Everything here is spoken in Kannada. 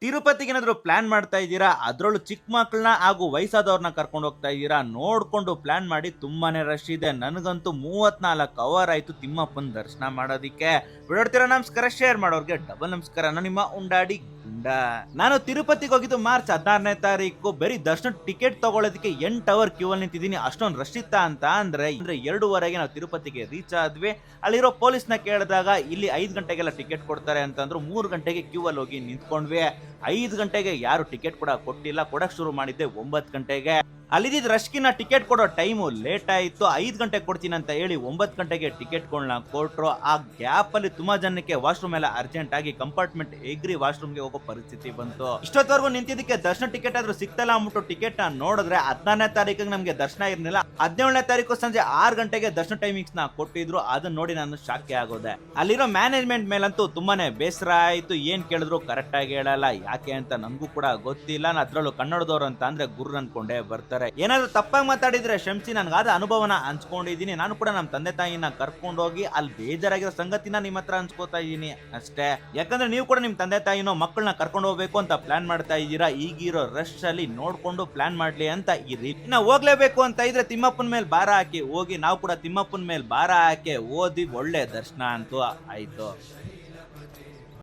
ತಿರುಪತಿಗೆ ಏನಾದ್ರು ಪ್ಲಾನ್ ಮಾಡ್ತಾ ಇದ್ದೀರಾ? ಅದ್ರಲ್ಲೂ ಚಿಕ್ಕ ಮಕ್ಕಳನ್ನ ಹಾಗೂ ವಯಸ್ಸಾದವ್ರನ್ನ ಕರ್ಕೊಂಡು ಹೋಗ್ತಾ ಇದ್ದೀರಾ? ನೋಡ್ಕೊಂಡು ಪ್ಲಾನ್ ಮಾಡಿ. ತುಂಬಾನೇ ರಶ್ ಇದೆ. ನನಗಂತೂ 34 ಅವರ್ ಆಯ್ತು ತಿಮ್ಮಪ್ಪನ ದರ್ಶನ ಮಾಡೋದಿಕ್ಕೆ. ಬಿಡೋಡ್ತೀರಾ? ನಮಸ್ಕಾರ. ಶೇರ್ ಮಾಡೋರ್ಗೆ ಡಬಲ್ ನಮಸ್ಕಾರ. ನಾನು ನಿಮ್ಮ ಉಂಡಾಡಿ ಗುಂಡ. ನಾನು ತಿರುಪತಿಗೆ ಹೋಗಿದ್ದು ಮಾರ್ಚ್ 16ನೇ ತಾರೀಕು. ಬರೀ ದರ್ಶನ ಟಿಕೆಟ್ ತಗೊಳ್ಳೋದಕ್ಕೆ 8 ಅವರ್ ಕ್ಯೂ ಅಲ್ಲಿ ನಿಂತಿದ್ದೀನಿ. ಅಷ್ಟೊಂದು ರಶ್ ಇತ್ತಾ ಅಂತ ಅಂದ್ರೆ 2:30ಗೆ ನಾವು ತಿರುಪತಿಗೆ ರೀಚ್ ಆದ್ವಿ. ಅಲ್ಲಿರೋ ಪೊಲೀಸ್ನ ಕೇಳಿದಾಗ ಇಲ್ಲಿ 5 ಗಂಟೆಗೆಲ್ಲ ಟಿಕೆಟ್ ಕೊಡ್ತಾರೆ ಅಂತಂದ್ರು. 3 ಗಂಟೆಗೆ ಕ್ಯೂ ಅಲ್ಲಿ ಹೋಗಿ ನಿಂತ್ಕೊಂಡ್ವಿ. 5 ಗಂಟೆಗೆ ಯಾರು ಟಿಕೆಟ್ ಕೂಡ ಕೊಟ್ಟಿಲ್ಲ. ಕೊಡಕ್ ಶುರು ಮಾಡಿದ್ದೆ 9 ಗಂಟೆಗೆ. ಅಲ್ಲಿದ್ದ ರಶ್ಕಿನ ಟಿಕೆಟ್ ಕೊಡೋ ಟೈಮು ಲೇಟ್ ಆಯಿತು. 5 ಗಂಟೆಗೆ ಕೊಡ್ತೀನಿ ಅಂತ ಹೇಳಿ 9 ಗಂಟೆಗೆ ಟಿಕೆಟ್ಗಳನ್ನ ಕೊಟ್ರು. ಆ ಗ್ಯಾಪ್ ಅಲ್ಲಿ ತುಂಬಾ ಜನಕ್ಕೆ ವಾಶ್ರೂಮ್ ಎಲ್ಲ ಅರ್ಜೆಂಟ್ ಆಗಿ ಕಂಪಾರ್ಟ್ಮೆಂಟ್ ಎಗ್ರಿ ವಾಶ್ರೂಮ್ಗೆ ಹೋಗೋ ಪರಿಸ್ಥಿತಿ ಬಂತು. ಇಷ್ಟೊತ್ತವರೆಗೂ ನಿಂತಿದ್ದಕ್ಕೆ ದರ್ಶನ ಟಿಕೆಟ್ ಆದ್ರೂ ಸಿಕ್ತಲ್ಲ ಅಂದ್ಬಿಟ್ಟು ಟಿಕೆಟ್ ನ ನೋಡಿದ್ರೆ 16ನೇ ತಾರೀಕಿಗೆ ನಮಗೆ ದರ್ಶನ ಇರಲಿಲ್ಲ. 17ನೇ ತಾರೀಕು ಸಂಜೆ 6 ಗಂಟೆಗೆ ದರ್ಶನ ಟೈಮಿಂಗ್ಸ್ ನ ಕೊಟ್ಟಿದ್ರು. ಅದನ್ನ ನೋಡಿ ನಾನು ಶಾಕ್ ಆಗೋದೆ. ಅಲ್ಲಿರೋ ಮ್ಯಾನೇಜ್ಮೆಂಟ್ ಮೇಲಂತೂ ತುಂಬಾನೇ ಬೇಸರ ಆಯ್ತು. ಏನ್ ಕೇಳಿದ್ರು ಕರೆಕ್ಟ್ ಆಗಿ ಹೇಳಲ್ಲ. ಯಾಕೆ ಅಂತ ನನ್ಗೂ ಕೂಡ ಗೊತ್ತಿಲ್ಲ. ನಾನು ಅದ್ರಲ್ಲೂ ಕನ್ನಡದವ್ರು ಅಂತ ಅಂದ್ರೆ ಗುರು ಅನ್ಕೊಂಡೇ ಬರ್ತಾರೆ. ಏನಾದ್ರು ತಪ್ಪಾಗಿ ಮಾತಾಡಿದ್ರೆ ಕ್ಷಮಿಸಿ. ನನ್ಗಾದ ಅನುಭವನ ಹಂಚ್ಕೊಂಡಿದ್ದೀನಿ. ನಾನು ಕೂಡ ನಮ್ಮ ತಂದೆ ತಾಯಿನ ಕರ್ಕೊಂಡು ಹೋಗಿ ಅಲ್ಲಿ ಬೇಜಾರಾಗಿರೋ ಸಂಗತಿನ ನಿಮ್ಮ ಹತ್ರ ಹಂಚ್ಕೋತಾ ಇದ್ದೀನಿ ಅಷ್ಟೇ. ಯಾಕಂದ್ರೆ ನೀವು ಕೂಡ ನಿಮ್ ತಂದೆ ತಾಯಿನೋ ಮಕ್ಕಳನ್ನ ಕರ್ಕೊಂಡು ಹೋಗ್ಬೇಕು ಅಂತ ಪ್ಲಾನ್ ಮಾಡ್ತಾ ಇದ್ದೀರಾ. ಈಗಿರೋ ರಶ್ ಅಲ್ಲಿ ನೋಡ್ಕೊಂಡು ಪ್ಲಾನ್ ಮಾಡ್ಲಿ ಅಂತ ಇರಿ. ಇನ್ನ ಹೋಗ್ಲೇಬೇಕು ಅಂತ ಇದ್ರೆ ತಿಮ್ಮಪ್ಪನ ಮೇಲೆ ಭಾರ ಹಾಕಿ ಹೋಗಿ. ನಾವು ಕೂಡ ತಿಮ್ಮಪ್ಪನ ಮೇಲೆ ಭಾರ ಹಾಕಿ ಓದಿ ಒಳ್ಳೆ ದರ್ಶನ ಅಂತೂ ಆಯ್ತು.